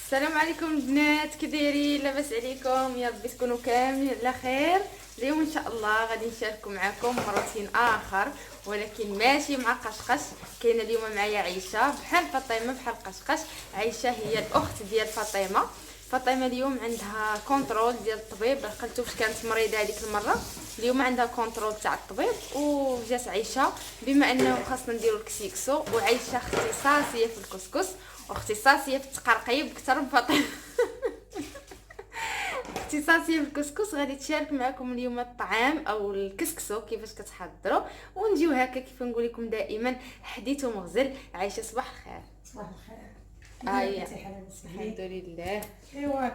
السلام عليكم البنات، كي دايرين؟ لاباس عليكم؟ يا ربي تكونوا كاملين على خير. اليوم ان شاء الله غادي نشارك معكم روتين اخر، ولكن ماشي مع قشقش. كاينه اليوم معايا عيشه بحال فاطمه بحال قشقش. عيشه هي الاخت ديال فاطمه. فاطمه اليوم عندها كونترول ديال الطبيب، قلتو فاش كانت مريضه هذيك المره. اليوم عندها كونترول تاع الطبيب وجات عيشه. بما انه خاصنا نديرو الكسيكسو، وعيشه اختصاصيه في الكسكس واختصاصيه في التقرقيب اكثر من فاطمه. اختصاصيه في الكسكس. غادي تشارك معكم اليوم الطعام او الكسكسو كيفاش كتحضروا، ونجيو هكا كيف نقول لكم دائما حديث ومغزل. عايشه صباح الخير. صباح الخير. الحمد لله. ايوا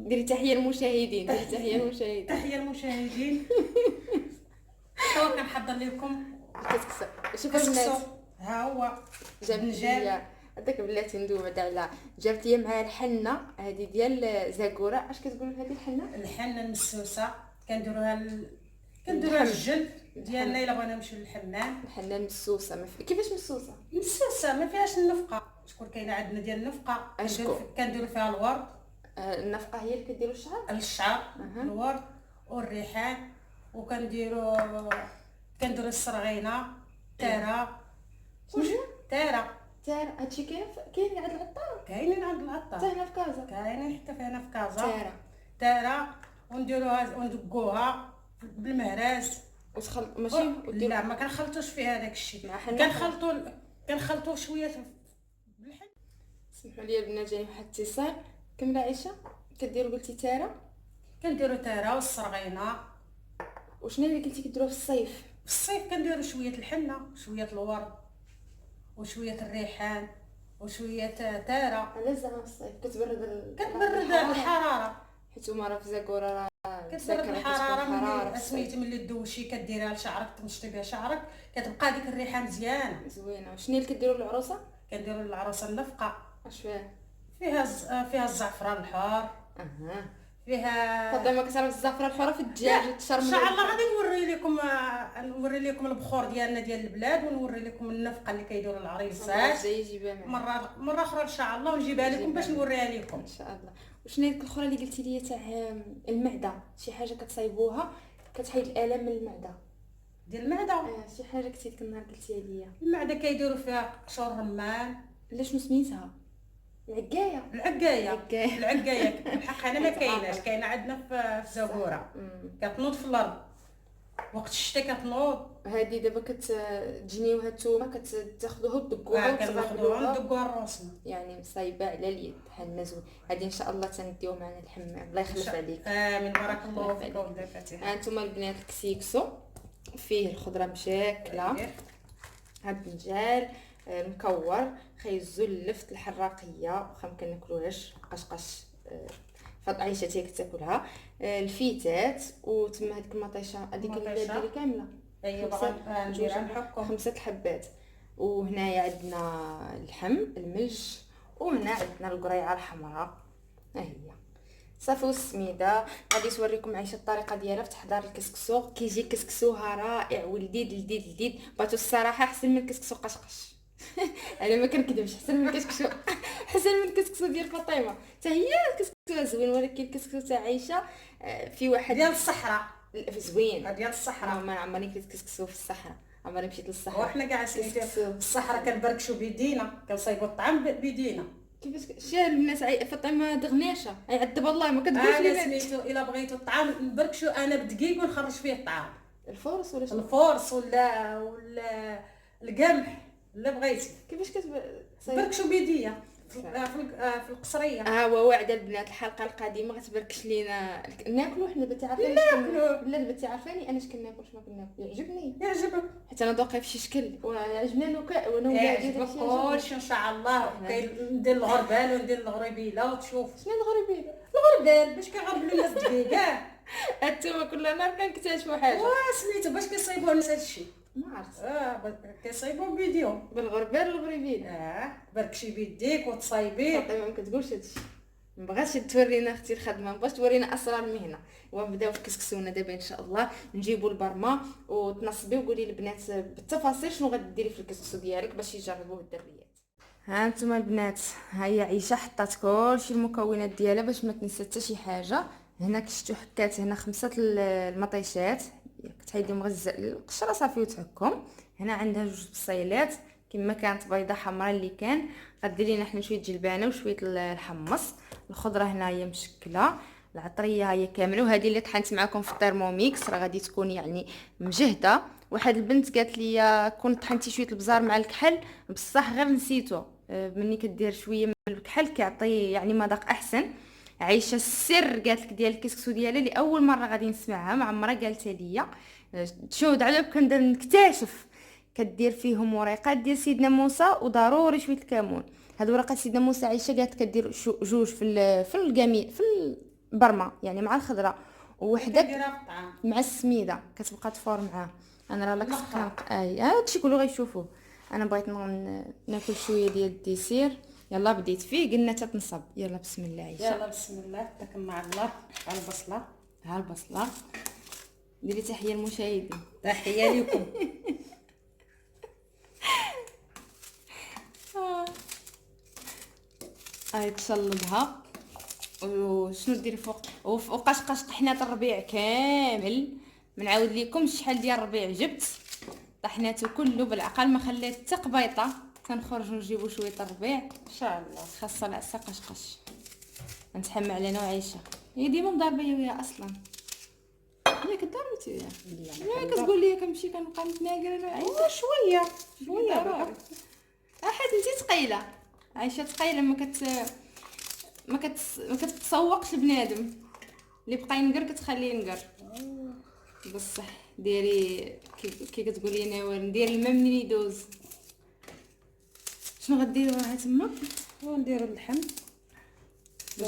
ديري تحيه للمشاهدين. تحيه للمشاهدين. توا كنحضر لكم الكسكسو. شوفوا البنات، ها هو جابت لي هذاك بلاتي ندوي بعدا على جابت لي معها الحنه هذه ديال زاكوره. اش كتقولوا هذه الحنه؟ الحنه المسوسه كنديروها الجلد ديالنا الا بغينا نمشيو للحمام. الحنه المسوسه كيفاش مسوسه؟ مسوسه ما فيهاش النفقه. شكون كاينه عندنا ديال النفقه كنديروا فيها الورد. النفقه هي اللي كديروا الشعر الورد والريحان، وكنديروا السرغينه تاره. تاره هادشي كاين عند العطار. كاينين عند العطار، حتى هنا في كازا كاينين، حتى هنا في كازا تاره. ونديروها وندقوها بالمهراس ماشي لا ما كنخلطوش فيها داك الشيء. كنخلطوا شويه بالحل. سمحوا لي البنات، جاني واحد الاتصال. كمله عيشه. كديروا قلتي تاره؟ كنديروا تاره والسرغينه. وشنو اللي كنتي كديروها في الصيف؟ في الصيف كنديروا شويه الحنه وشويه الورد وشويه الريحان وشويه تاره. على زعما الصيف كتبرد الحراره، حيت هما راه في زاكوره كتبرد الحراره. سميتي ملي تدوشي كديريها لشعرك، تمشطي بها شعرك، كتبقى ديك الريحه مزيانه زوينه. وشنو اللي كديروا للعروسه؟ كنديروا للعروسه النفقه. اش فيها؟ فيها الزعفران الحار. فيها فاطمه كتعرف الزعفران الحاره في الدجاج تشرب. ان شاء الله غادي نوري لكم البخور ديالنا ديال البلاد، ونوري لكم النفقه اللي كيديروا العريسات. مره اخرى ان شاء الله ونجيبها لكم باش نوريها لكم ان شاء الله. وشنو هي الاخرى اللي قلتي لي تاع المعده؟ شي حاجه كتصايبوها كتحيد الالم من المعده ديال المعده. شي حاجه كنتي ديك النهار قلتيها ليا. المعده كيديروا فيها قشور الرمان. لا شنو سميتها؟ العقايه الحق انا ما كايناش، كاينه عندنا في زاكوره. كتنوض في الارض وقت الشتاء، كتنوض. هذه دابا كتجنيوها نتوما كتاخذوها وتدقوها وندقوها راسنا، يعني مصايبه على اليد حنا زوين. هذه ان شاء الله تنديو معنا الحمام. الله يخلف عليك. امين. بارك الله فيك ولد فاتحه. هانتوما البنات الكسيكسو فيه الخضره مشاكله، هاد الدجاج مكور، خيزلفت الحراقيه واخا مكناكلوهاش قشقش. عيشه تي كتاكلها. الفيتات وتما هذيك المطيشه هذيك اللي ديري كامله. ايوا نديرها نحكم 5 حبات. وهنايا عندنا اللحم الملج، وهنا عندنا القريعه الحمراء. ها هي صافي. والسميده غادي نوريكم عيشه الطريقه ديالها في تحضير الكسكسو. كيجي كسكسوها رائع ولذيذ باتو الصراحه احسن من كسكسو قشقش. انا ما كنكذبش، احسن من كسكسو ديال فاطمه. حتى هي كسكسو زوين، ولكن الكسكسو تاع عيشه في واحد ديال الصحراء زوين. ديال الصحراء ما عمرني كلت كسكسو في الصحراء، عمرني مشيت للصحراء. وحنا كاع سميتو في الصحراء كنبركشوا بيدينا، كنصايبوا الطعام بيدينا. كيفاش شال الناس فاطمه دغنيشه يعذب الله ما كتقولش لي. انا سميتو الا بغيتو الطعام نبركشوا انا بدقيق ونخرج فيه الطعام. الفورس ولا الفورس ولا القمح اللي بغيتي. كيفاش بركشوا بيديا في القصريه. ووعد البنات الحلقه القادمه غتبركش لينا ناكلوا حنا. بنتي عارفاني لا بنتي عارفاني انا اش كناكل ما كناكل. يعجبك حتى انا ذوقي في شي شكل ويعجبني انا وانا ولادي كلشي ان شاء الله. ندير الغربال وندير الغريبيله وتشوف. شنو الغريبيله؟ الغربال باش كيغربلوا الناس دقيقه. انتما كل نهار كنكتشفوا حاجه. سميتو باش كيصايبوا الناس هادشي. ما عرفت. كيصايبوا بيديهم بالغربال الغريبين. بركشي بيديك وتصايبي. فاطمه ما كتقولش هادشي. ما بغاتش تورينا اختي الخدمه، ما بغاتش تورينا اسرار المهنه. ونبداو في كسكسونا دابا ان شاء الله. نجيبوا البرمه وتنصبي وقولي للبنات بالتفاصيل شنو غديري في الكسكسو ديالك باش يجربوه الدريات. ها انتم البنات، ها هي عيشه حطات كلشي المكونات ديالها باش ما تنسى حتى شي حاجه. هنا كشتو حكات هنا 5 المطيشات، كتحيديهم غير القشره صافي وتحكهم. هنا عندها 2 بصيلات كما كانت بيضه حمراء اللي كان. غدير لينا حنا شويه جلبانه وشويه الحمص. الخضره هنا هي مشكله، العطريه هي كامله، وهذه اللي طحنت معكم في الترموميكس راه غادي تكون يعني مجهده. واحد البنت قالت لي كنت طحنتي شويه البزار مع الكحل، بصح غير نسيتو. ملي كدير شويه من الكحل كيعطي يعني مذاق احسن. عايشه السر قالت لك ديال الكسكسو ديالها اللي اول مره غادي نسمعها، مع عمرها قالتها ليا. تشوهد على كنبدا نكتشف. كدير فيهم وريقات ديال سيدنا موسى وضروري شويه الكمون. هاد ورقات سيدنا موسى عايشه قالت كدير جوج في القميل في البرمه يعني مع الخضره، وحده مع السميده كتبقى تفور معاه. انا راه لاك كنق هادشي كله غيشوفوه. انا بغيت ناكل شويه ديال الديسير. يلا بديت فيه قلنا تتنصب. يلا بسم الله عيشه. يلا بسم الله. تكن مع الله. ها البصله ديري تحيه للمشاهدين. تحيه لكم. هاي تشلضها. وشنو ديري فوق وقشقش طحنات الربيع كامل. ما نعاود لكم شحال ديال الربيع جبت طحناته كله بالعقل، ما خليت حتى قبيطه. كنخرجوا نجيبوا شويه الربيع ان شاء الله. خاصه العسا قشقش. نتحمى علينا وعايشه هي ديما مضاربه وياها اصلا. ياك ضربتي وياها؟ لا كتقول لي كنمشي كنبقى نتناقر انا وعايشه شويه بقى. احد انت ثقيله عايشه، ثقيله ما كتتسوقش بنادم. اللي بقى ينقر كتخليه ينقر. بصح ديري كي كتقولي انا ندير الماء منين يدوز. شنو غديروا ها تما؟ ونديروا اللحم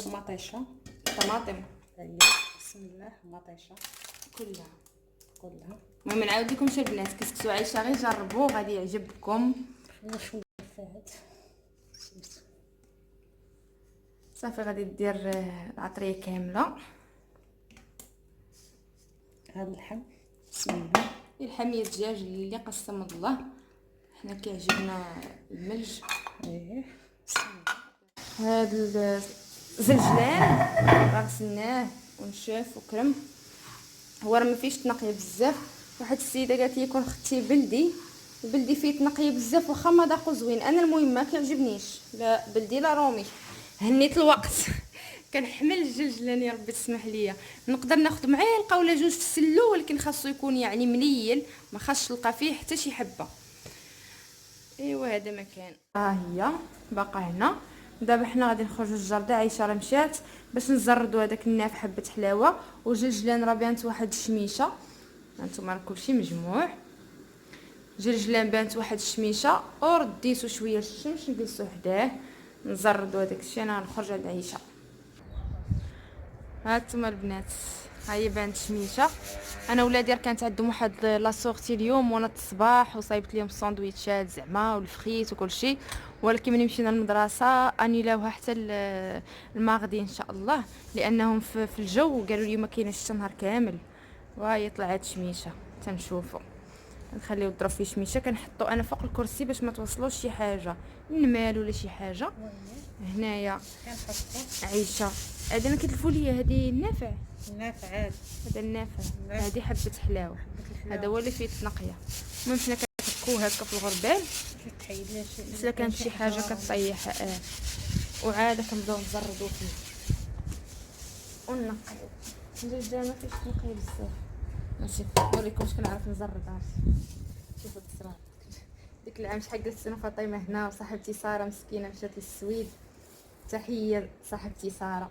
مطيشه طماطم. بسم الله. مطيشه كلها. المهم نعاود لكم شي البنات كسكسو عايشه غير جربوه غادي يعجبكم. شويه فات صافي غادي دير العطريه كامله. هذا اللحم بسم الله. الحميه الدجاج اللي قسم الله، حنا كيعجبنا الملج. بسم الله. هذا الزلجلان راه غسلناه ونشاف وكرم. هو راه ما فيش تنقيه بزاف. واحد السيده قالت لي كون اختي بلدي فيه تنقيه بزاف واخا مذاقو زوين. انا المهم ما كيعجبنيش لا بلدي لا رومي. هنيت الوقت كنحمل الجلجلان يا ربي تسمح ليا. نقدر ناخذ معلقه ولا جوج في السلو، ولكن خاصو يكون يعني منيل، ما خاصش تلقى فيه حتى شي حبه. ايوا هذا مكان. هي باقا هنا. دابا حنا غادي نخرجوا للجرده. عايشه راه مشات باش نزردوا هذاك الناف حبه حلاوه، وجلجلان راه بانت واحد الشميشه. هانتوما راه كلشي مجموع. جلجلان بانت واحد الشميشه ورديتو شويه الشمس نجلسوا حداه نزردوا هذاك الشيء. انا غنخرج عند عيشه. هانتوما البنات هاي بانت شميشه. انا ولادي كانت عندهم واحد لا سورتي اليوم وانا الصباح وصايبت لهم الساندويتشات زعما والفخيت وكل شيء، ولكن ملي مشينا للمدرسه انيلاوها حتى الماغدي ان شاء الله، لانهم في الجو قالوا لي ما كايناش حتى نهار كامل. وهي طلعت شميشه تنشوفوا. نخليو الظرف فيه شميشه كنحطو انا فوق الكرسي باش ما توصلوش شي حاجه النمال ولا شي حاجه. هنايا عيشه هذا ما كتلفوا ليا هذه النافع عاد هذا النافع. هذه حبه حلاوه هذا هو اللي فيه التنقيه. المهم حنا كنحكوه هكا في الغربال باش الا كانت شي حاجه كطيح وعاده كنبداو نزردو فيه ونقيو. الجلجله ما فيش تنقيه بزاف. ماشي نوريكم واش كنعرف نزرد. عرفتي شوفوا الصراحه ديك العام شحال جلست انا فاطمه هنا وصاحبتي ساره مسكينه مشات للسويد. تحيه صاحبتي ساره.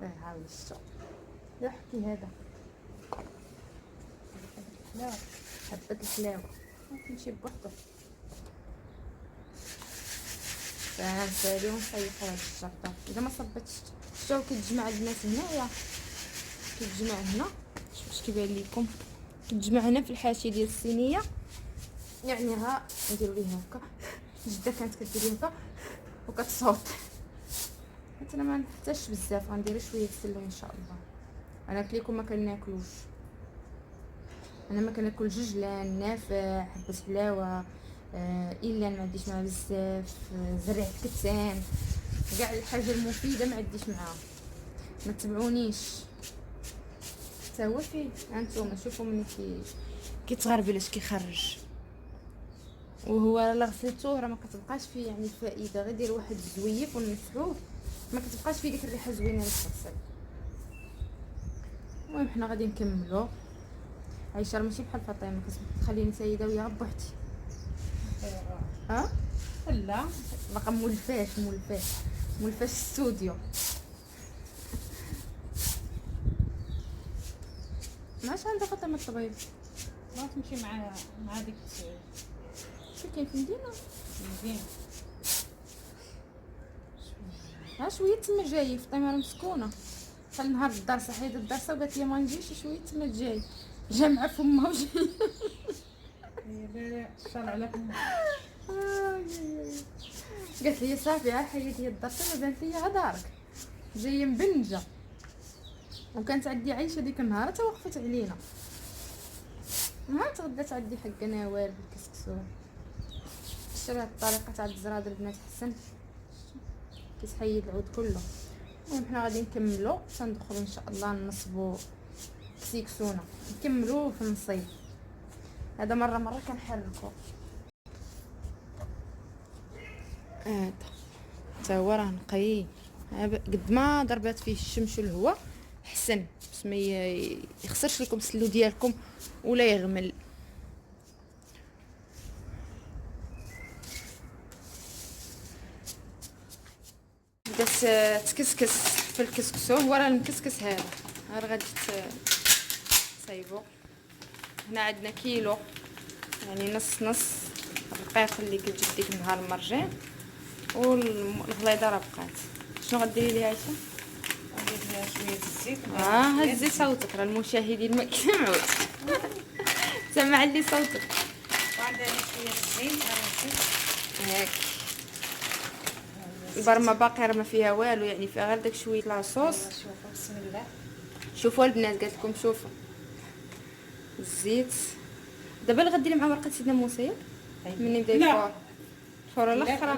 هاو الشغل لا حكي هذا لا حبه الحلاوه نمشي بوحده. فهانتالي ونصيفوا هاد الشرطه. اذا ما صبتش شتو كتجمع البنات هنايا، كتجمع هنا باش كيبان لكم كتجمع هنا في الحاشيه ديال الصينيه. يعني ها نديروا ليها هكا. جده كانت كدير لي هكا وكتصوت. حتى انا ما نحتاجش بزاف غندير شويه السلو ان شاء الله. انا قلت لكم ما كناكلوش. انا ما كناكل جلجلان نافع حبه حلاوه الا ما عنديش معاه بزاف، زريعه كتان، كاع الحاجه المفيده ما عنديش معاها. ما تبعونيش حتى هو فيه. هانتوما شوفوا ملي كيتغربل اش كيخرج، وهو لا غسلتوه راه ما كتبقاش فيه يعني فائده، غير دير واحد الزويف ونمسحوه ما كتبقاش فيه ديك الريحه زوينه اللي كتغسل. المهم حنا غادي نكملوا. عايشه ماشي بحال فاطمه كتخليني سيده ويا بوحدي. ها لا باقا مولفاش الاستوديو. ماش عندها فاطمه الطبيب ما تمشي مع ديك شو كاين في المدينه مزيان. ها شويه تما جاي فاطمه مسكونه. قال نهار الدرسه حيد الدرسه وقالت لي ما نجيش شويه تما جاي جامعه فمها وجاي. هي الشرع عليكم. قالت لي صافي ها حيدي الدرسه ما بانت لي دارك جايه مبنجه. وكانت عندي عايشه ديك النهار توقفت علينا. ما تغدات عندي حق نوال بالكسكسو. شرات الطريقه تاع الزراد البنات حسن كيتحيد العود كله. المهم حنا غادي نكملوا سندخلوا ان شاء الله نصبوا كسيكسونه نكملوا في النصيب. هذا مره كنحركوا. هذا حتى هو راه نقي قد ما ضربات فيه الشمس والهواء حسن باش ما يخسرش لكم السلو ديالكم ولا يغمل. بدات تكسكس في الكسكسو. هو راه المكسكس هذا غادي تصايبو. هنا عندنا كيلو يعني نص الرقيق اللي كنت جبت ديك النهار المرجان، والغليظه راه بقات. شنو غديري ليها عايشه؟ ندير لها شويه الزيت. هزي صوتك راه المشاهدين ما كيسمعوش. سمع لي صوتك. وعندها شويه الزيت. هاك البرمه باقي راه ما فيها والو، يعني فيها غير داك شويه لاصوص. شوفوا بسم الله. شوفوا البنات قالت لكم شوفوا الزيت. دابا اللي غديري مع ورقه سيدنا موسى مني بدا يفور فور الاخر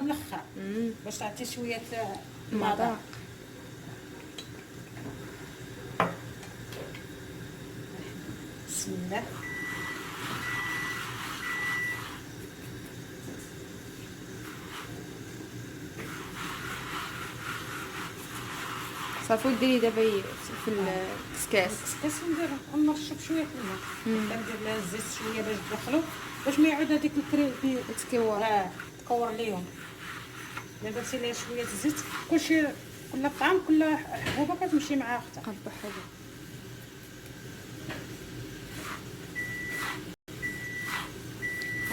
باش تعطي شويه مذاق. بسم الله. صافي ديري دابا في الكسكاس. الكسكاس نرشب شويه الماء. ندير لها الزيت شويه باش تدخلو باش ما يعود هذيك الكريم تكور. تكور ليهم. الا درتي لها شويه الزيت كلشي كل طعام كل حبوبه كتمشي مع اختها. قبح هذا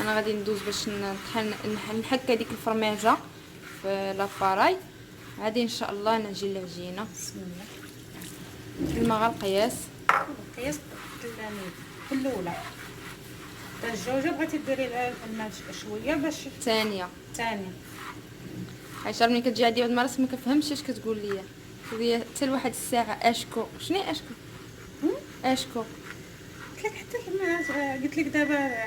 انا غادي ندوز باش نحك هذيك الفرماجه في لافاراي. غادي ان شاء الله نجي العجينه. بسم الله. الماء غير القياس كل الاولى تاع الجوجه بغيتي ديري لها الماء شويه باش ثانيه. عايشه ملي كتجي عندي واحد المرات ما كنفهمش اش كتقول لي. هي حتى لواحد الساعه اشكو. شنو اشكو؟ اشكو قلت لك حتى الماء قلت لك دابا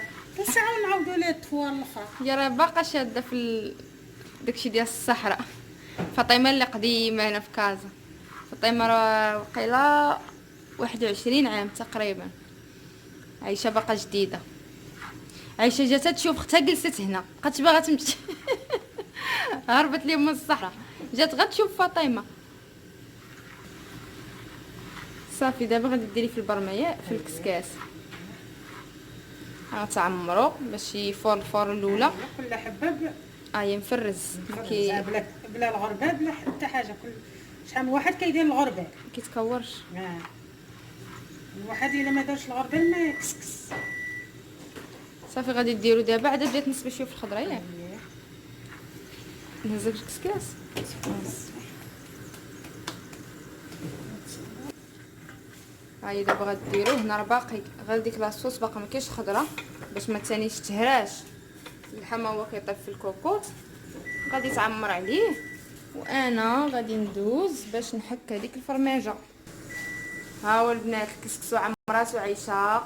ساعه ونعاودوا لها التفوار الاخرى. يا راه باقا شاده في داكشي ديال الصحراء. فاطمه اللي قديمه هنا في كازا. فاطمه راه وقيله 21 عام تقريبا. عايشه باقا جديده. عايشه جات تشوف اختها جلست هنا بقات باغا تمشي. هربت لي من الصحراء جات غتشوف فاطمه. صافي دابا غادي ديري في البرميه في الكسكاس. غتعمرو باش يفور الفور الاولى. كل حبه ينفرز بلا الغربال بلا حتى حاجه. كل شحال من واحد كيدير الغربال كيتكورش. الواحد الا ما دارش الغربال ما يكسكس. صافي غادي ديروا دابا عاد بدات نسبه شويه في الخضره ياك نهزك الكسكاس. هاي دابا غديروا هنا راه باقي غير ديك لاصوص باقا ما كاينش خضره باش ما ثانيش تهراش. اللحم هو كيطيب في الكوكوط غادي تعمر عليه. وانا غادي ندوز باش نحك هذيك الفرماجه. ها هو البنات الكسكسو عمرات وعيشه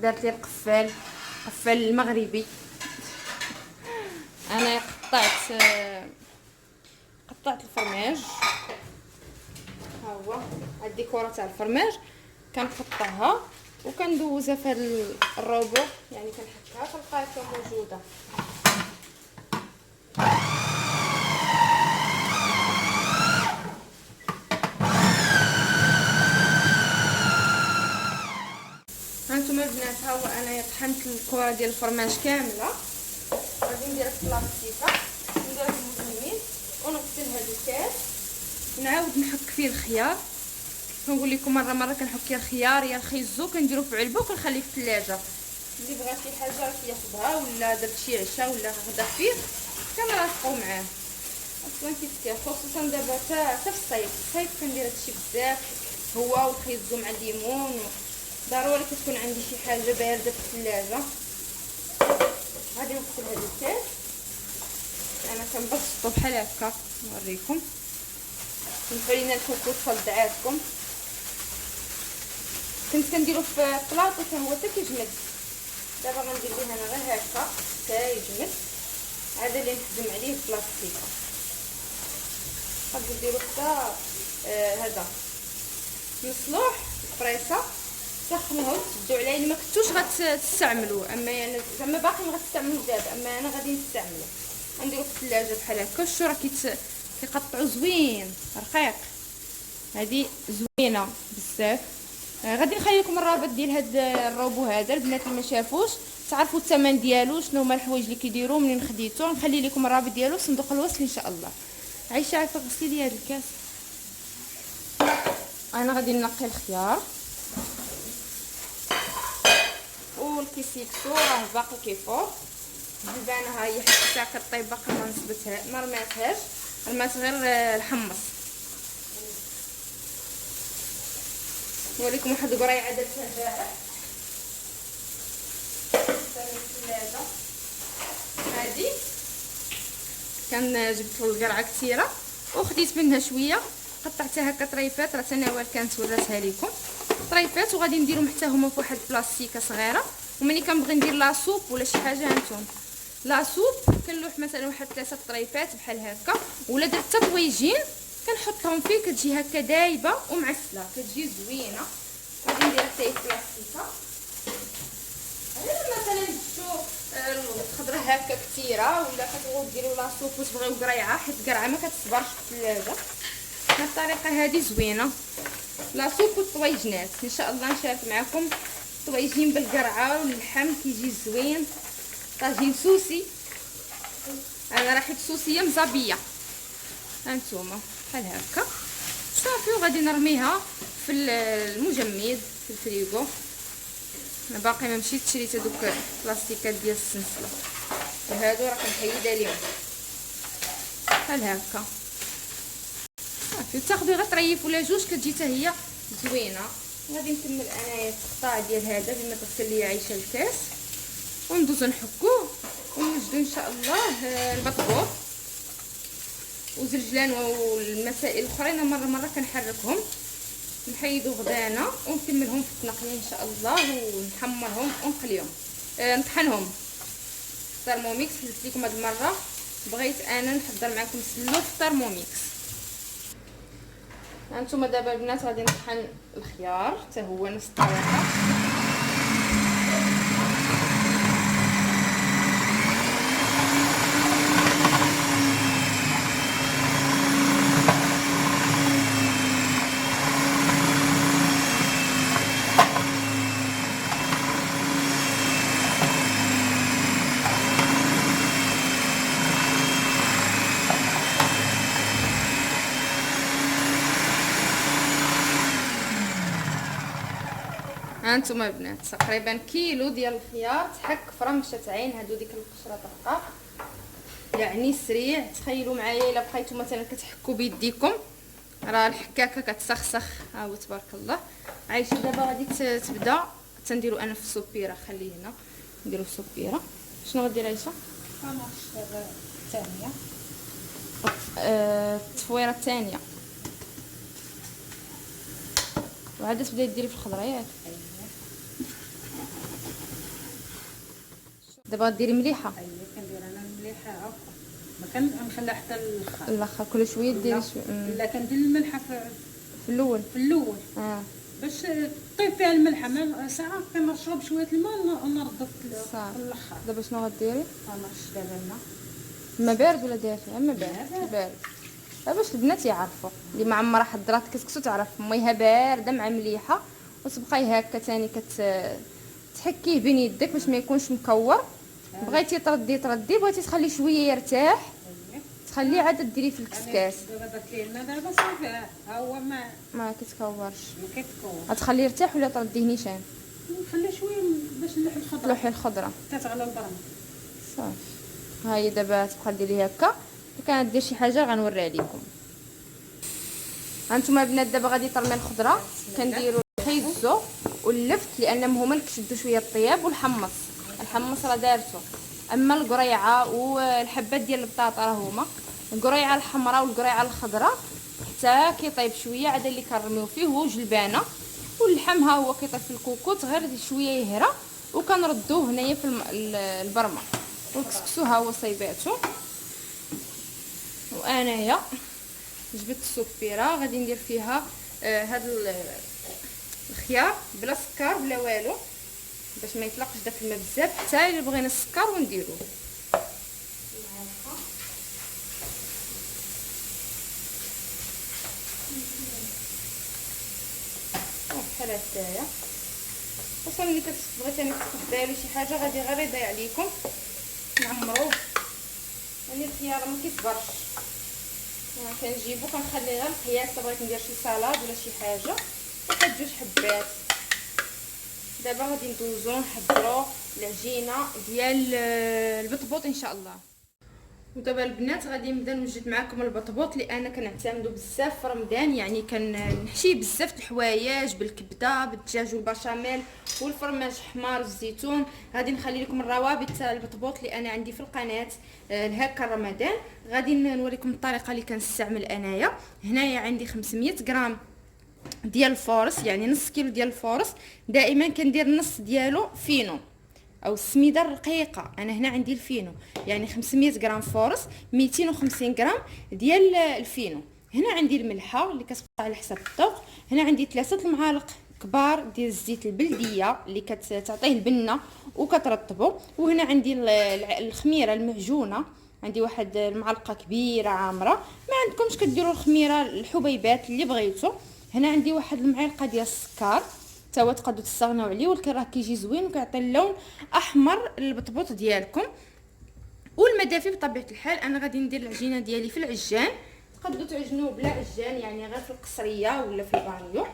دارت لي القفال المغربي. انا قطعت الفرماج. ها هو هاد الديكوره تاع الفرماج كنقطعها وكندوزها في الروبو، يعني كنحكها كنلقاها موجوده. هانتوما البنات، ها هو انايا طحنت الكره ديال الفرماج كامله. غادي نديرها في بلاصتيكه، نديرها في المجمد ونغسل هاد الكاس، نعاود نحك فيه الخيار. كنقول لكم مره كنحك يا الخيار يا الخيزو، كنديرو في علبه وكنخليه في الثلاجه. اللي بغى شي حاجه ياخذها، ولا درت شي عشاء ولا غدا فيه كنرافقو معاه. اصلا كيف خصوصا دابا حتى في الصيف كندير هادشي بزاف، هو والخيزو مع الليمون. ضروري كتكون عندي شي حاجه بارده في الثلاجه. غادي نغسل هاد الكاس، انا كنبسطو بحال هكا نوريكم. سمحوا لينا الكوكوط صدعاتكم. كنت كنديرو في بلاطو حتى هو كيجمد، دابا غندير ليه انا غير هكا حتى يجمد. هذا اللي نخدم عليه بلاستيكه. تقدروا ديروا حتى هذا مصلوح فريسه، سخنوه وتشدوا عليه. ما كنتوش غتستعملوه، اما يعني زعما باقي ما غتستعملوش دابا، اما انا غادي نستعملو. غنديرو في الثلاجه بحال هكا. شو راه كيقطعوا زوين رقيق، هذه زوينه بزاف. غادي نخلي لكم الرابط ديال هاد الروبو هذا البنات اللي ما شافوش، تعرفوا الثمن ديالو شنو هما الحوايج اللي كيديروا منين خديتو. نخلي لكم الرابط ديالو في صندوق الوصف ان شاء الله. عايشه عارفه غسلي لي هاد الكاس. انا غادي نقي الخيار والكيسيكسو راه باقي كيفور. الجبانه ها هي حتى كطيب باقي ما نصبتها ما رماتهاش، رمات غير الحمص. نوريكم واحد القريعه درتها البارح في الثلاجه. هادي كان جبت القرعه كثيره وخديت منها شويه، قطعتها هكا طريفات. راه تناول كانت وراتها لكم طريفات، وغادي نديرهم حتى هما في واحد بلاستيكه صغيره. ومني كنبغي ندير لاصوب ولا شي حاجه هانتوما لاصوب كنلوح مثلا واحد 3 طريفات بحال هكا، ولا درت طويجين كنحطهم فيه، كتجي هكا دايبه ومعسله، كتجي زوينه. غادي نديرها حتى هي في بلاستيكه. مثلا شو الخضره هكا كثيره، ولا كتبغيو ديروا لاصوب وتبغيو قريعه، حيت القرعه ما كتصبرش في الثلاجه. بهاد الطريقه هذه زوينه لاصوب والطويجنات. ان شاء الله نشارك معكم طويجين بالقرعه واللحم كيجي زوين. طاجين سوسي، انا راه حيت سوسيه مزابيه هانتوما بحال هكا صافي. وغادي نرميها في المجمد في الفريغو. انا باقي ما مشيت شريت هذوك البلاستيكات ديال السنسله، وهادو راه كنحيدها ليهم بحال هكا صافي. تاخذي غير طريف ولا جوج كتجي حتى هي زوينه. غادي نكمل انايا التقطاع ديال هذا بما تغسل لي عيشه الكاس، وندوزو نحكوه ونوجدو ان شاء الله البطبوط وزرجلان والمسائل الاخرين. مره كنحركهم نحيدو غدانا ونكملهم في التنقيه ان شاء الله، ونحمرهم ونقليهم نطحنهم في الترموميكس. حلت لكم هاد المره بغيت انا نحضر معكم سلو في الترموميكس. هانتوما دابا البنات غادي نطحن الخيار حتى هو نفس الطريقه. هانتوما البنات تقريبا كيلو ديال الخيار تحك في رمشه عين. هادو ديك القشره دقه يعني سريع. تخيلوا معايا الا بقيتو مثلا كتحكوا بيديكم راه الحكاكه كتسخسخ. ها هو تبارك الله. عايشه دابا غادي تبدا تنديرو انا في السوبيره. خليه هنا نديرو في السوبيره. شنو غدير عايشه؟ الثانيه التفويره الثانيه، وعاد تبداي ديري في الخضريات. دابا غديري مليحه. اييه كندير انا المليحه نملحها ما كنخليها حتى الاخر كل شويه ديري لا كندير الملحه في الاول باش طيب فيها الملحه ساعه كنشرب شويه الماء نرد في الاخر. دابا شنو غديري؟ غنرش دابا الماء بارد ولا دافئ؟ اما بارد باش البنات يعرفوا اللي ما عمرها حضرات كسكسو تعرف ميها بارده مع مليحه وتبقاي هكا ثاني تحكيه بين يدك باش ما يكونش مكور. بغيتي تردي بغيتي تخلي شويه يرتاح تخليه عاد ديري في الكسكاس. دابا درت ليه الماء دابا صافي ها هو ما كيتكورش. كيتكور غتخليه يرتاح ولا ترديه نيشان؟ نخليه شويه باش نلوحي الخضره تتغلى البرمه صافي. هاي دابا تبقى ديري هكا. كانت دير شي حاجه غنوريها لكم. هانتوما البنات دابا غادي ترمي الخضره كنديروا الخيزو واللفت لان هما اللي كيشدوا شويه الطياب والحمص. الحمص راه دارته. اما القريعه والحبات ديال البطاطا راه هما القريعه الحمراء والقريعه الخضراء حتى كيطيب شويه عاد اللي كنرميو فيه هو جلبانه. واللحم ها هو كيطيب في الكوكوط غير شويه يهرى وكنردوه هنايا في البرمه. والكسكسو ها هو صايباتو. وانايا جبت السكبيره غادي ندير فيها هاد الخيار بلا سكر بلا والو باش ما يطلقش داك الماء بزاف حتى الا بغينا السكر ونديروه. بحال هكايا. خصوصا ملي كتبغي ثاني تديروا شي حاجه غادي غير يضيع عليكم نعمروه. يعني الخيار ما كيصبرش. كنجيبو كنخلي غير القياس بغيت ندير شي سالاد ولا شي حاجه واحد جوج حبات. دابا غادي ندوزو نحضروا العجينه ديال البطبوط ان شاء الله. ودابا البنات غادي نبدا نوجد معكم البطبوط لان كنعتمدوا بزاف في رمضان. يعني كنحشي بزاف الحوايج بالكبده بالدجاج والبشاميل والفرماج حمار والزيتون. غادي نخلي لكم الروابط تاع البطبوط اللي انا عندي في القناه لهكا رمضان. غادي نوريكم الطريقه اللي كنستعمل انايا. هنايا عندي 500 غرام ديال الفورص يعني نص كيلو ديال الفورص. دائما كندير نص ديالو فينو او السميده الرقيقه. انا هنا عندي الفينو يعني 500 غرام فورص 250 غرام ديال الفينو. هنا عندي الملحه اللي كتبقى على حسب الذوق. هنا عندي 3 المعالق كبار ديال الزيت البلديه اللي كتعطيه البنه وكترطبه. وهنا عندي الخميره المعجونه عندي واحد المعلقه كبيره عامره. ما عندكمش كديروا الخميره الحبيبات اللي بغيتو. هنا عندي واحد المعلقه ديال السكر حتى هو تقدروا تستغناو عليه ولكن راه كيجي زوين وكيعطي اللون احمر للبطبوط ديالكم. والماء دافي بطبيعه الحال. انا غادي ندير العجينه ديالي في العجان. تقدروا تعجنوا بلا عجان يعني غير في القصريه ولا في البانيو.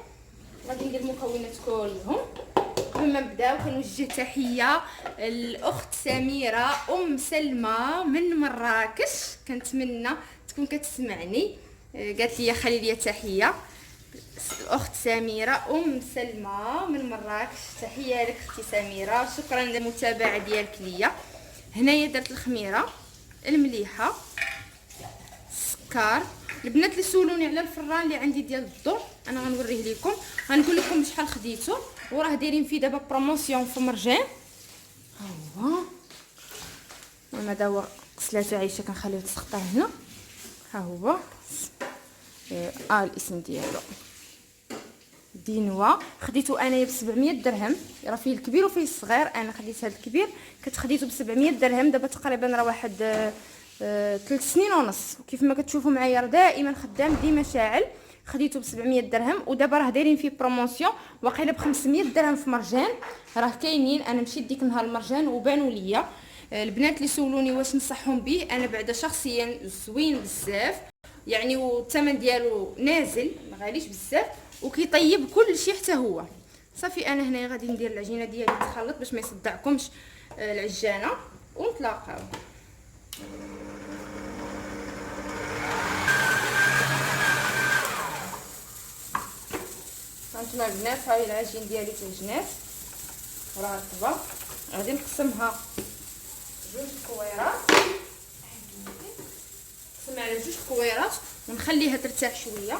غادي ندير المكونات كلهم. قبل ما نبداو كنوجه تحيه الاخت سميره سلمى من مراكش. كنتمنى تكون كتسمعني. قالت لي خلي لي تحيه الاخت سميره سلمى من مراكش. تحيه لك اختي سميره. شكرا للمتابعه ديالك ليا. هنايا درت الخميره المليحه السكر. البنات اللي سولوني على الفران اللي عندي ديال الضو انا غنوريه لكم. غنقول لكم شحال خديته وراه دايرين فيه دابا بروموسيون في مرجان. ها هو هذا هو قسلاته عايشه كنخليه تسقطه هنا. ها هو الاسم ديالو دينوا. خديته انايا ب 700 درهم. راه فيه الكبير وفيه الصغير. انا خديت هذا الكبير خديته ب 700 درهم. دابا تقريبا راه واحد 3 سنين ونص. وكيف ما كتشوفوا معايا راه دائما خدام ديما شاعل. خديته ب 700 درهم ودابا راه دايرين فيه بروموسيون واقيلا ب 500 درهم في مرجان. راه كاينين. انا مشيت ديك النهار المرجان وبانوا ليا. البنات اللي سولوني واش نصحهم به انا بعدا شخصيا زوين بزاف يعني والثمن ديالو نازل ما غاليش بزاف وكيطيب كل شيء حتى هو. صافي انا هنا غادي ندير العجينه ديالي تخلط باش ما يصدعكمش العجانه ونتلاقاو. هانتوما البنات هاي العجين ديالي تعجنات وراه رطبه. غادي نقسمها جوج كويرات. نقسمها على جوج كويرات ونخليها ترتاح شويه.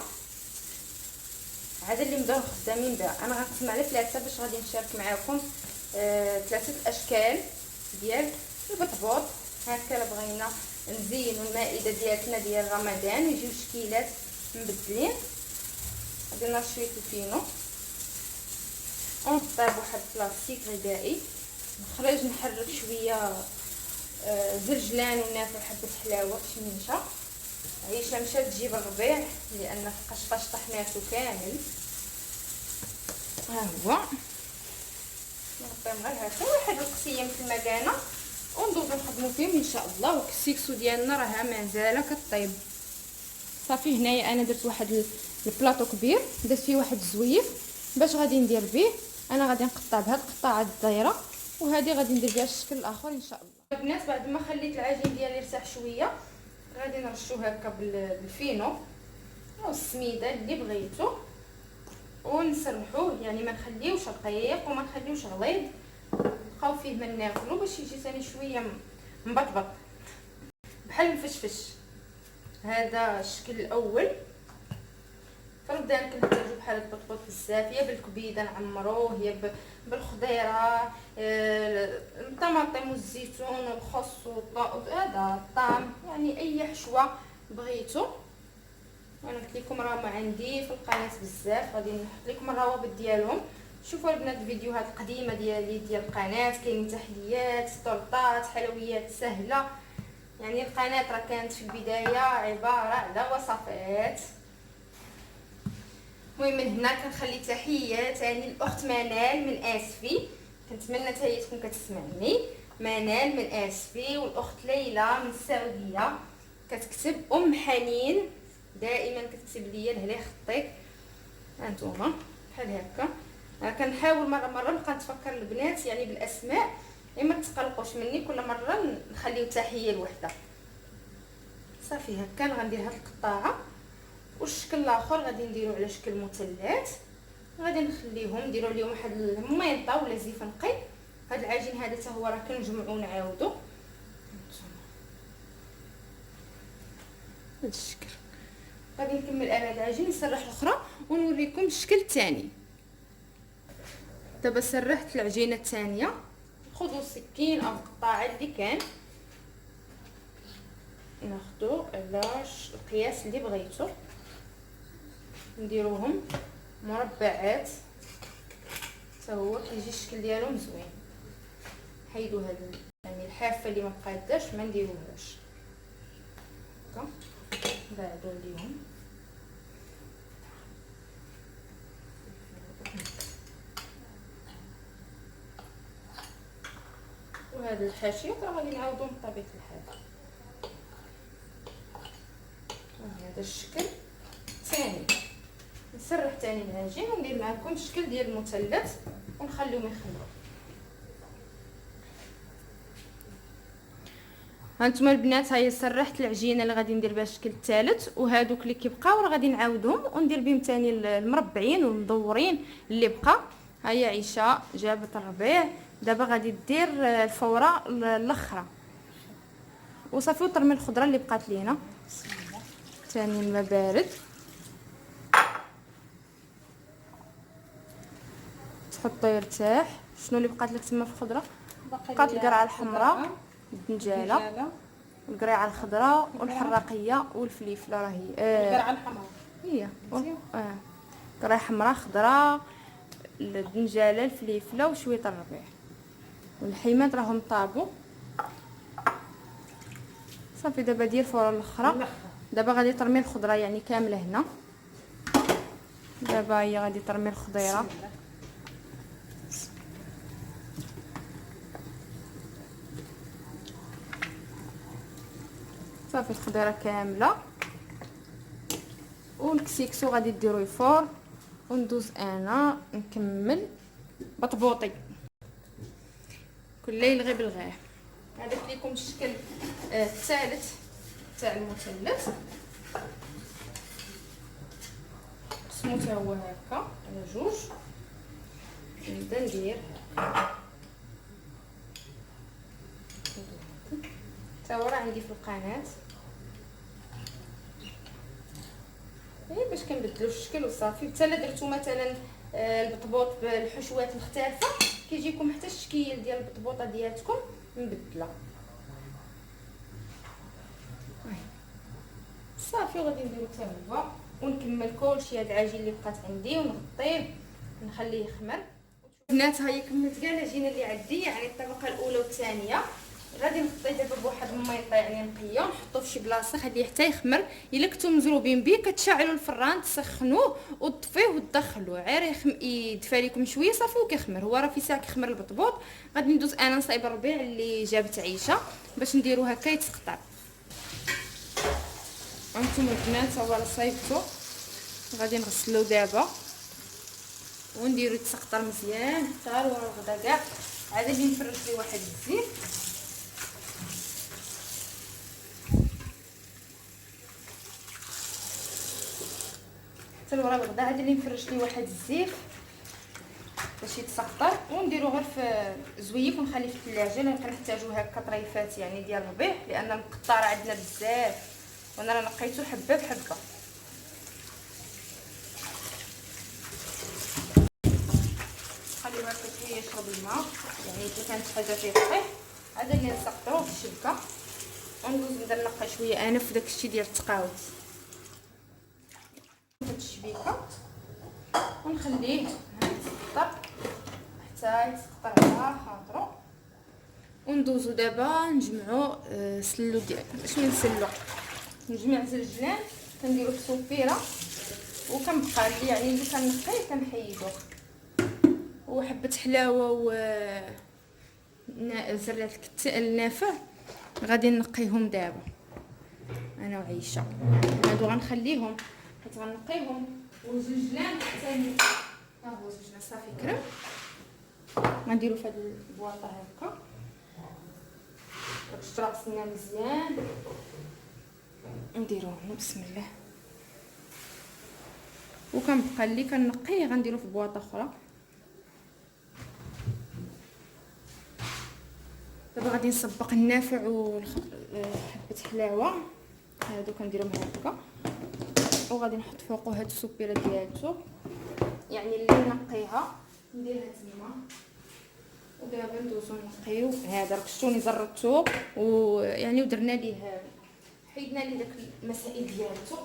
هذا اللي نبداو خدامين بها. انا غنقسم على 3 باش غادي نشارك معكم 3 اشكال ديال البطبوط. هكا بغينا نزينوا المائده ديالنا ديال رمضان يجيو شكيلات مبدلين. غادي نرش شويه الفينو ونطيب واحد بلاستيك غذائي، نخرج نحرك شويه زرجلان وناكل حبه حلاوه شميشه. عيشه مشات تجيب الربيع لان في قشقش طحناتو كامل. ها هو نغطيهم غير هكا واحد القسيم في المكانه وندوزو نخدمو فيهم ان شاء الله. والكسيكسو ديالنا راها مازال كطيب. صافي هنايا انا درت واحد البلاطو كبير، درت فيه واحد الزويف باش غادي ندير به. انا غادي نقطع بهاد القطاعات الدايره وهذه غادي ندير بها الشكل الاخر ان شاء الله. البنات بعد ما خليت العجين ديالي يرتاح شويه غادي نرشو هكا بالفينو او السميده اللي بغيتو ونسرحوه، يعني ما نخليوش رقيق وما نخليوش غليظ، نبقاو فيه من ناكلو باش يجي ثاني شويه مبطبط بحال الفشفش. هذا الشكل الاول. فنبدا نكنتاجو بحال البطبوط بزاف، يا بالكبيده نعمروه يا بالخضيره، الطماطم والزيتون والخس هذا الطعم، يعني اي حشوه بغيتو. انا قلت لكم راه ما عندي في القناه بزاف، غادي نحط لكم الروابط ديالهم. شوفوا البنات الفيديوهات القديمه ديالي ديال القناه، كاينين تحليات طرطات حلويات سهله. يعني القناه راه كانت في البدايه عباره على وصفات. المهم من هنا كنخلي تحيه ثاني الاخت منال من اسفي، كنتمنى حتى هي تكون كتسمعني. منال من اسفي، والاخت ليلى من السعوديه كتكتب ام حنين، دائما كتكتب ليا لهلا خطيك. هانتوما بحال هكا. كنحاول مره نبقى نتفكر البنات يعني بالاسماء، ما تقلقوش مني كل مره نخليو تحيه لوحده. صافي هكا غندير هاد القطاعه. والشكل الاخر غادي نديرو على شكل مثلث، غادي نخليهم نديرو عليهم واحد الميطه ولا زيف نقي. هاد العجين هذا حتى هو راه كنجمعو نعاودو هاد الشكل. غادي نكمل انا العجين نسرح الاخرى ونوريكم الشكل الثاني. دابا سرحت العجينه الثانيه، خذوا سكين او قطاعه اللي كان، ناخذوا على القياس اللي بغيتو، نديروهم مربعات حتى هو كيجي الشكل ديالهم زوين. حيدوا هاد يعني الحافه اللي ما بقاتش ما نديروهاش هكا، بعدوا عليهم. وهاد الحاشيه راه غادي نعاودو بطبيعه الحال. هذا الشكل ثاني نسرح ثاني العجين وندير معكم الشكل ديال المثلث ونخليهم يخمروا. هانتوما البنات هاهي سرحت العجينه اللي غادي ندير بها الشكل الثالث، وهادوك اللي كيبقاو راه غادي نعاودهم وندير بهم ثاني المربعين والمدورين اللي بقى. هيا عيشه جابت الربيع، دابا غادي دير الفوره الاخرى وصافي وترمي الخضره اللي بقات لينا. ثاني الماء بارد، تحطو يرتاح. شنو اللي بقات لك تما في الخضره؟ بقات القرعه الحمراء، الدنجاله، القريعه الخضراء والحراقيه والفليفله. راهي القرعه الحمراء هي قريعه حمراء خضراء الدنجاله الفليفله وشويه الربيع والحيمات راهم طابوا. صافي دابا دير الفوره الاخرى. دابا غادي ترمي الخضره يعني كامله هنا. دابا هي غادي ترمي الخضيره. صافي الخضيره كامله. والكسيكسو غادي ديرو يفور وندوز انا نكمل بطبوطي. كل ليل غير بالغاه. هذا ليكم الشكل الثالث تاع المثلث، قسمو حتى هو هكا على جوج. نبدا ندير حتى هو راه عندي في القناه باش كنبدلو الشكل وصافي. حتى الا درتو مثلا البطبوط بالحشوات مختلفه كيجيكم حتى الشكل ديال البطبوطه ديالتكم مبدله. صافي وغادي نديرو حتى هو ونكمل كلشي. هاد العجين اللي بقات عندي ونغطيه نخليه يخمر. البنات ها هي كملت كاع العجينه اللي عندي، يعني الطبقه الاولى والثانيه. غادي نغطيه دابا بواحد الميطه يعني نقيه ونحطوه في شي بلاصه خليه حتى يخمر. الا كنتو مزروبين به كتشعلوا الفران تسخنوه وتطفيه وتدخلوه غير يدفى لكم شويه صافي وكيخمر. هو راه في ساعه كيخمر البطبوط. غادي ندوز انا نصايب الربيع اللي جابت عيشه باش نديرو هكا يتسقطر. هانتوما البنات هو راه صايبتو، غادي نغسلو دابا ونديرو يتسقطر مزيان حتى لورا الغدا كاع. عاد غادي نفرش ليه واحد الزيت حتى لورا الغدا. عاد اللي نفرش ليه واحد الزيت باش يتسقطر ونديرو غير في زويف ونخليه في الثلاجه. لان كنحتاجو هكا طريفات يعني ديال الربيع لان المقطار عندنا بزاف وانا راه نقيتو حبه بحبه. خليوه هكا يشرب الماء يعني اذا كانت حاجه فيه طيح. عاد اللي نسقطوه في الشبكه وندوز نبدا نقي شويه انا في داكشي ديال التقاوت هاد الشبيكه ونخليه يتسقطر حتى يتسقطر على خاطرو. وندوزو دابا نجمعو سلو ديال شنو نسلو. نجمع زرجلان كنديرو في سوبيره وكنبقى لي يعني اللي كنقيه كنحيدو وحبه حلاوه و زرات النافع غادي نقيهم دابا انا وعيشه. هادو غنخليهم حيت غنقيهم. وزرجلان ثاني ها هو زرجلان صافي كرم غنديرو في هاد البواطه هكا. باش ترقصنا مزيان نديروه هنا بسم الله. وكنبقى اللي كنقيه غنديرو في بواطه اخرى. دابا غادي نسبق النافع وحبه حلاوه هادو كنديرهم هكا وغادي نحط فوقه هاد السوبيره ديالتو يعني اللي نقيها نديرها تما. ودابا ندوزو نقيو هذا ركشتوني زرطو ويعني ودرنا ليه حيدنا ليه داك المسائل ديالتو.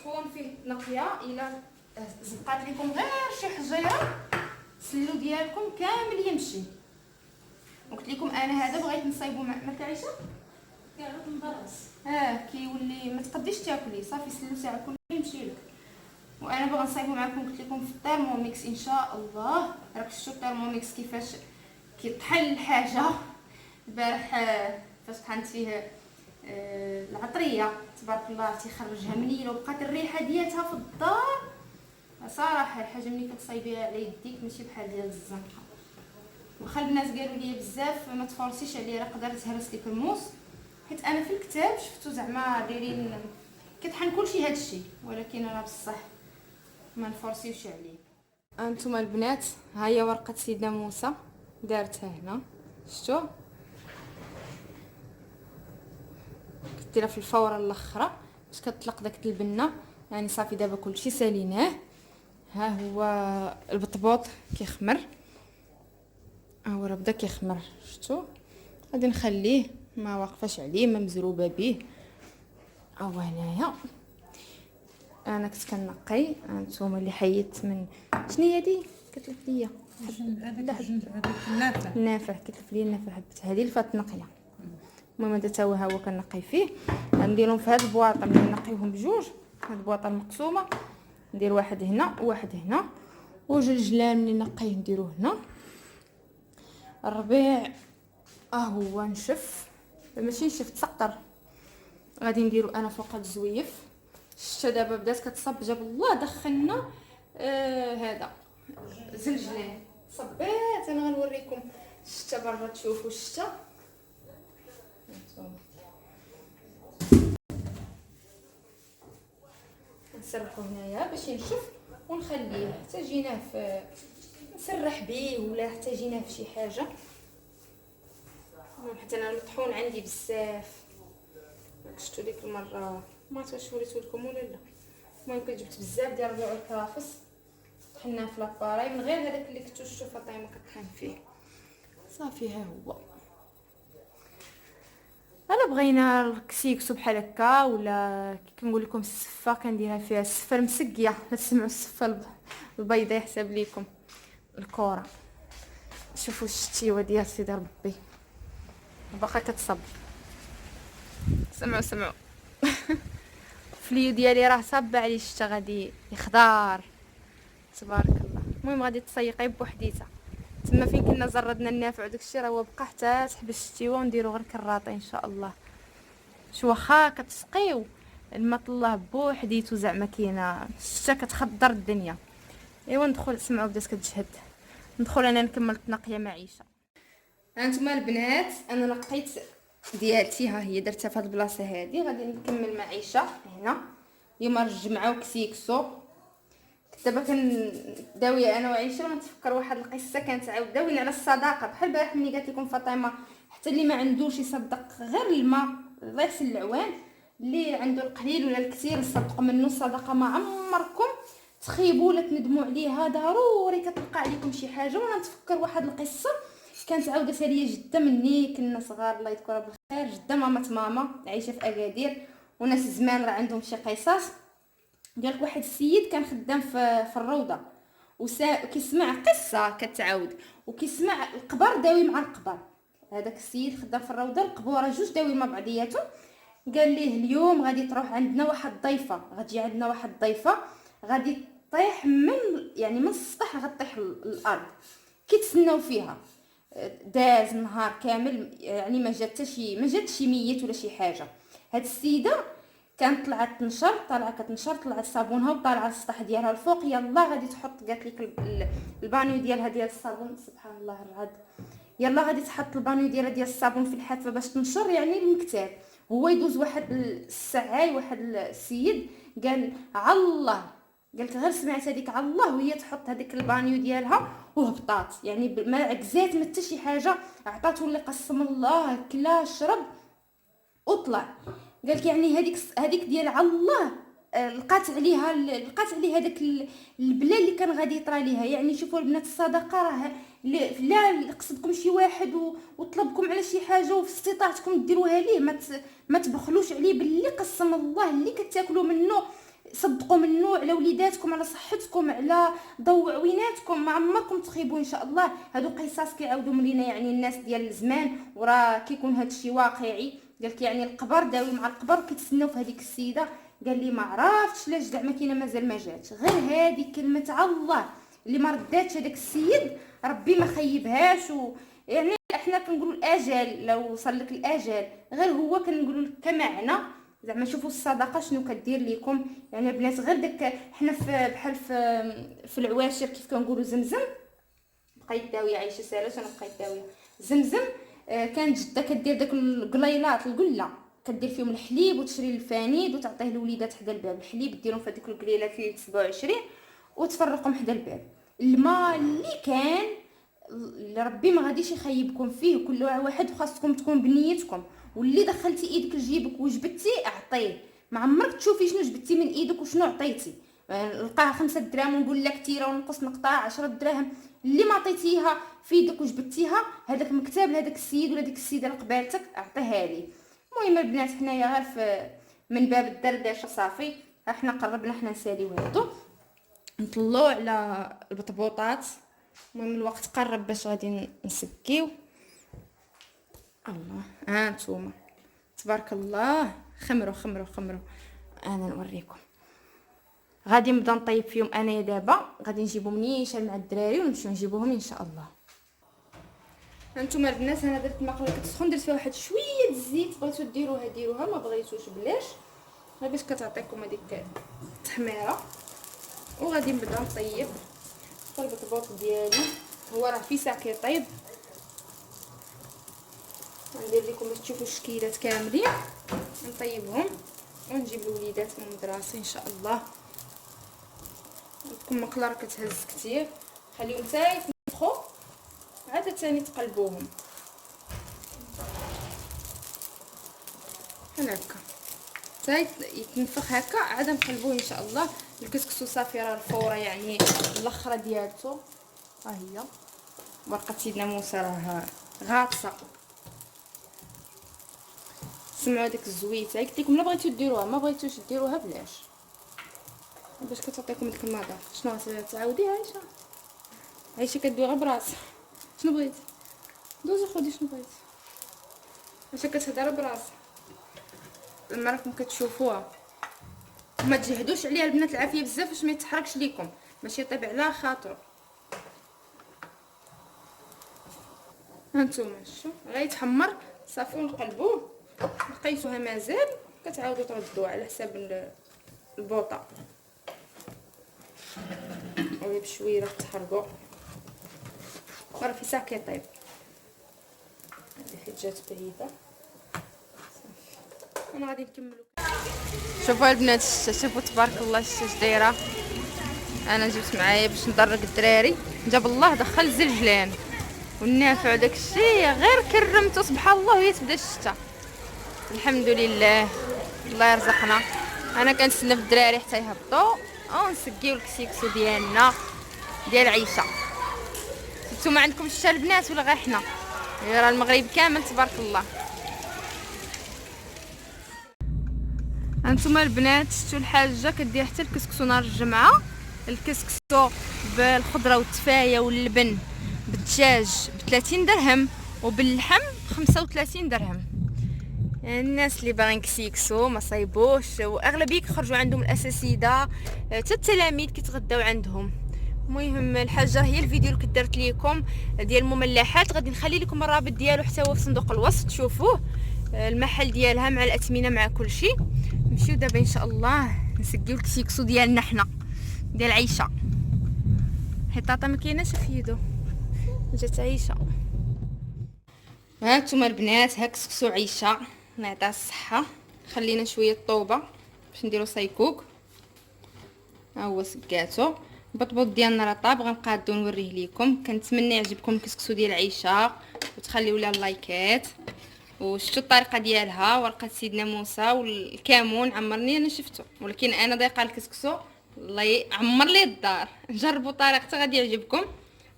تكون فيه نقيه الا زبقات لكم غير شي حجيره سلو ديالكم كامل يمشي. قلت لكم انا هذا بغيت نصايبو مع عيشه كاع مبرص كيولي ما تقديش تاكلي صافي سلو ساعه كله يمشي لك. وانا باغا نصايبو معكم قلت لكم في الترموميكس ان شاء الله. راك شفتوا الترموميكس كيفاش كيطحن الحاجه. البارح فاش طحنت فيه العطريه تبارك الله تيخرجها منيله وبقات الريحه ديالتها في الدار. صراحه الحاجه ملي كتصايبيها على يديك ماشي بحال ديال الزنقه. واخا الناس قالوا لي بزاف ما تفرسيش عليه راه قدر تهرس لك الموس حيت انا في الكتاب شفتو زعما دايرين كيطحن كلشي هادشي ولكن انا بصح ما نفرسيوش عليه. انتم البنات ها هي ورقه سيدنا موسى دارتها هنا شفتوا كديرها في الفوره الاخرى باش كتطلق داك البنه يعني صافي. دابا كلشي ساليناه. ها هو البطبوط كيخمر هو راه بدا كيخمر شفتوا. غادي نخليه ما واقفاش عليه ما مزروبه به. هنايا انا كنت كنقي. هانتوما اللي حيدت من شنو هي هادي كتلف ليا النافع كتلف ليا النافع حبت هذه اللي فات نقيه. المهم هذا تا هو كنقي فيه. غنديرهم في هاد البواطه ملي نقيهم بجوج. هاد البواطه المقسومه ندير واحد هنا وواحد هنا وجلجلان ملي نقيه نديروه هنا. الربيع هو نشف ماشي نشف تسقطر. غادي نديرو انا فوق هاد الزويف. الشتا دابا بدات كتصب جاب الله دخلنا هذا زلجلان صبيت. انا غنوريكم الشتا برا تشوفوا الشتا. نسرحو هنايا باش ينشف ونخليه حتى جيناه في نسرح به ولا حتى جيناه في شي حاجه. حتى انا الطحون عندي بزاف شفتوا ديك المره ما عرفتش وريتو لكم ولا لا. المهم جبت بزاف ديال الربيع والكرافس طحناه في لاباراي من غير هذاك اللي كنتو شفتوا فاطمه كطحن فيه صافي. ها هو الا بغينا الكسيكسو بحال هكا، ولا كي كنقول لكم السفه كنديرها فيها السفه المسقيه، لا تسمعوا السفه البيضاء يحسب ليكم الكره. شوفوا الشتيوه ديال سيدي ربي باقا كتصب. سمعوا فليو ديالي راه صابه عليه الشتا غادي يخضر تبارك الله. المهم غادي تسيقي بوحديتها تما فين كنا زردنا النافع وداكشي راه هو بقى حتى تحبس الشتيوه ونديرو غير كراطي ان شاء الله. شو واخا كتسقيو الماء طلاه بوحديتو زعما كاينه الشتا كتخضر الدنيا. ايوا ندخل سمعوا بدات كتجهد. ندخل انا نكمل التنقيه مع عيشه. هانتوما البنات انا نقيت ديالتي، ها هي درتها في هاد البلاصه هادي. غادي نكمل مع عيشه هنا. اليوم الجمعه وكسيكسو. دابا كنداويه انا وعيشه ونتفكر واحد القصه كانت عاود داوينا على الصداقه بحال البارح ملي قالت لكم فاطمه حتى اللي ما عندوش يصدق غير الماء الله يغسل العوان، اللي عنده القليل ولا الكثير يصدقوا منه. الصدقه ما عمركم تخيبوا ولا تندموا عليها، ضروري كتلقى عليكم شي حاجه. وانا نتفكر واحد القصه كانت عاودتها ليا جده مني كنا صغار الله يذكرها بالخير. جده ماما عايشه في اكادير، وناس زمان راه عندهم شي قصص. قالك واحد السيد كان خدام في الروضه كيسمع قصه كتعاود وكيسمع القبر داوي مع القبر. هذاك السيد خدام في الروضه، القبوره جوج داوي مع بعضياتهم. قال ليه اليوم غادي تروح عندنا واحد الضيفه، غتجي عندنا واحد الضيفه غادي طيح من السطح غطيح الارض. كيتسناو فيها داز نهار كامل يعني ما جات شي ميت ولا شي حاجه. هاد السيده كانت طلعت تنشر، طالعه كتنشر، طلعت صابونها وطالعه السطح ديالها الفوق. يلا غادي تحط، قالت لك البانيو ديالها ديال الصابون، سبحان الله الرعد. يلا غادي تحط البانيو ديالها ديال الصابون في الحافه باش تنشر يعني المكتاب. هو يدوز واحد السعاي واحد السيد قال الله، قالت غير سمعت هذيك الله وهي تحط هذيك البانيو ديالها وهبطات يعني ما عكزات ما حتى شي حاجه، عطاتو اللي قسم الله كلا شرب وطلع. قالك يعني هذيك ديال الله لقات عليها داك البلا اللي كان غادي يطرى ليها. يعني شوفوا البنات الصدقه راه لا قصدكم شي واحد وطلبكم على شي حاجه وفي استطاعتكم ديروها ليه، ما تبخلوش عليه باللي قسم الله اللي كتاكلوا منه. صدقوا منه على وليداتكم، على صحتكم، على ضوء عويناتكم، ما عمركم تخيبوا ان شاء الله. هادو قصص كيعاودوا لينا يعني الناس ديال الزمان، وراه كيكون هذا الشيء واقعي. قالك يعني القبر داوي مع القبر وكيتسناو في هذيك السيده. قال لي ما عرفتش لاش زعما كاينه مازال ما جاتش، غير هذه كلمه الله اللي ما رداتش هذاك السيد ربي ما خيبهاش. يعني احنا كنقولوا الاجل لو وصل لك الاجل، غير هو كنقولوا لك كمعنى زعما شوفوا الصدقه شنو كدير لكم. يعني البنات غير داك حنا بحال في العواشر كيف كنقولوا زمزم. بقيت داويه عايشه سالات انا بقيت داويه زمزم. كانت جده كدير داك القليلات القله كدير فيهم الحليب وتشري الفانيد وتعطيه للوليدات حدا الباب. الحليب ديرهم في هذيك القليلات اللي 27 وتفرقهم حدا الباب. الماء اللي كان ربي ما غاديش يخيبكم فيه، كل واحد خاصكم تكون بنيتكم. واللي دخلتي ايدك لجيبك وجبتي اعطيه، ما عمرك تشوفي شنو جبتي من ايدك وشنو عطيتي. نلقاها 5 دراهم ونقول لك كثيره ونقص نقطع 10 دراهم. اللي ما عطيتيها في يدك وجبتيها هذاك المكتاب لهذاك السيد ولا ديك السيده اللي قبالتك اعطيها لي. المهم البنات حنايا غير من باب الدردشه صافي. احنا قربنا حنا نساليو هادو نطلعوا على البطبوطات. المهم الوقت قرب باش غادي نسكيو. الله هانتوما تبارك الله خمروا انا نوريكم. غادي نبدا نطيب فيهم انايا دابا. غادي نجيبهم نيشان مع الدراري ونمشيو نجيبوهم ان شاء الله. هانتوما البنات انا درت المقله كتسخن، درت فيها واحد شويه الزيت. بغيتو ديروها ما بغيتوش بلاش، غير باش كتعطيكم هذيك التحميره. وغادي نبدا نطيب البطبوط ديالي. هو راه في ساعه كيطيب. ندير لكم باش تشوفوا الشكيلات كاملين نطيبهم ونجيب الوليدات من المدرسه ان شاء الله. عندكم مقله راه كتهز كثير، خليهم حتى يتنفخوا عاد ثاني تقلبوهم بحال هكا حتى يتنفخ هكا عاد نقلبوه ان شاء الله. الكسكسو صافي راه الفوره يعني الاخره ديالته ها هي. ورقه سيدنا موسى راه غاطسه. سمعوا ديك الزويته. قلت لكم لا بغيتو ديروها ما بغيتوش ديروها بلاش، باش كتعطيكم ديك المذاق. شنو غتعاودي عايشه؟ عايشه كدوي غير براسها. شنو بغيتي؟ دوزي خدي شنو بغيتي. عايشه كتهضر براسها. لما راكم كتشوفوها ما تجهدوش عليها البنات العافيه بزاف باش ما يتحركش ليكم، ماشي يطيب على خاطر. هانتوما شوف غيتحمر صافي ونقلبوه. لقيتوها مازال كتعاودوا تردوه على حساب البوطه ولا بشويه تحرقوا. راه في ساعه كيطيب. هذه حيت جات بعيده صافي. انا غادي نكملو. شوفوا البنات شوفوا تبارك الله اش دايره. انا جبت معايا باش ندرك الدراري، جاب الله دخل زلجلان والنافع داكشي غير كرمته سبحان الله وهي تبدا الشتا. الحمد لله الله يرزقنا. انا كنتسنى في الدراري حتى يهبطوا ونسقيو الكسيكسو ديالنا ديال عيشه. نتوما عندكم الشتا البنات ولا غير حنا؟ راه المغرب كامل تبارك الله. هانتوما البنات شفتوا الحاجه كدير حتى الكسكسو نهار الجمعه. الكسكسو بالخضره والتفايه واللبن بالدجاج ب30 درهم وباللحم 35 درهم. يعني الناس اللي باغيين كسيكسو ما صايبوش، واغلبيه كيخرجوا عندهم الاساسيده حتى التلاميذ كيتغداو عندهم. المهم الحاجه هي الفيديو اللي كدرت لكم ديال المملحات، غادي نخلي لكم الرابط ديالو حتى هو في صندوق الوصف تشوفوه، المحل ديالها مع الاثمنه مع كل شيء. نمشيو دابا ان شاء الله نسقيو الكسيكسو ديالنا حنا ديال عيشه. حيت ما كايناش في يدو جات عيشه. هانتوما البنات ها كسكسو عيشه الله يعطيها الصحه. خلينا شويه طوبه باش نديرو سايكوك. ها هو سقاتو. البطبوط ديالنا راه طاب غنبقى هادو نوريه ليكم. كنتمنى يعجبكم الكسكسو ديال عيشه وتخليو لها اللايكات. وشفتوا الطريقه ديالها ورقه سيدنا موسى والكمون عمرني انا شفتو، ولكن انا ضايقه الكسكسو الله يعمر لي الدار. جربوا طريقتي غادي يعجبكم.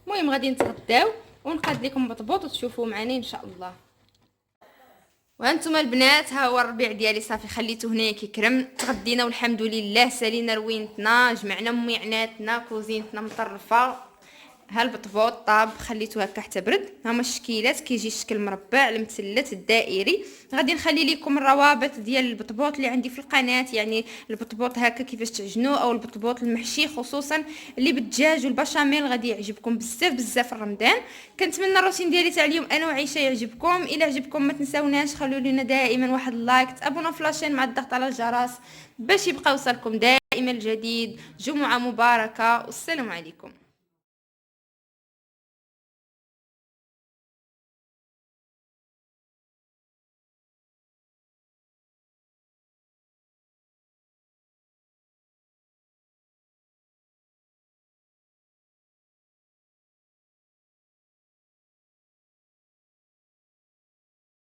المهم غادي نتغداو ونقاد لكم بطبوط وتشوفوا معنا ان شاء الله. وانتم البنات ها هو الربيع ديالي صافي خليته هنايا كيكرم. تغدينا والحمد لله سالينا روينتنا جمعنا ميعناتنا كوزينتنا مطرفه. ها البطبوط طاب خليته هكا حتى برد. هما الشكيلات كيجي الشكل مربع المثلث الدائري. غادي نخلي لكم الروابط ديال البطبوط اللي عندي في القناه، يعني البطبوط هكا كيفاش تعجنوه او البطبوط المحشي خصوصا اللي بالدجاج والبشاميل غادي يعجبكم بزاف بزاف في رمضان. كنتمنى الروتين ديالي تاع اليوم انا وعيشه يعجبكم. الا عجبكم ما تنساوناش خلوا لنا دائما واحد اللايك، تابونوا في لاشين مع الضغط على الجرس باش يبقى يوصلكم دائما الجديد. جمعه مباركه والسلام عليكم.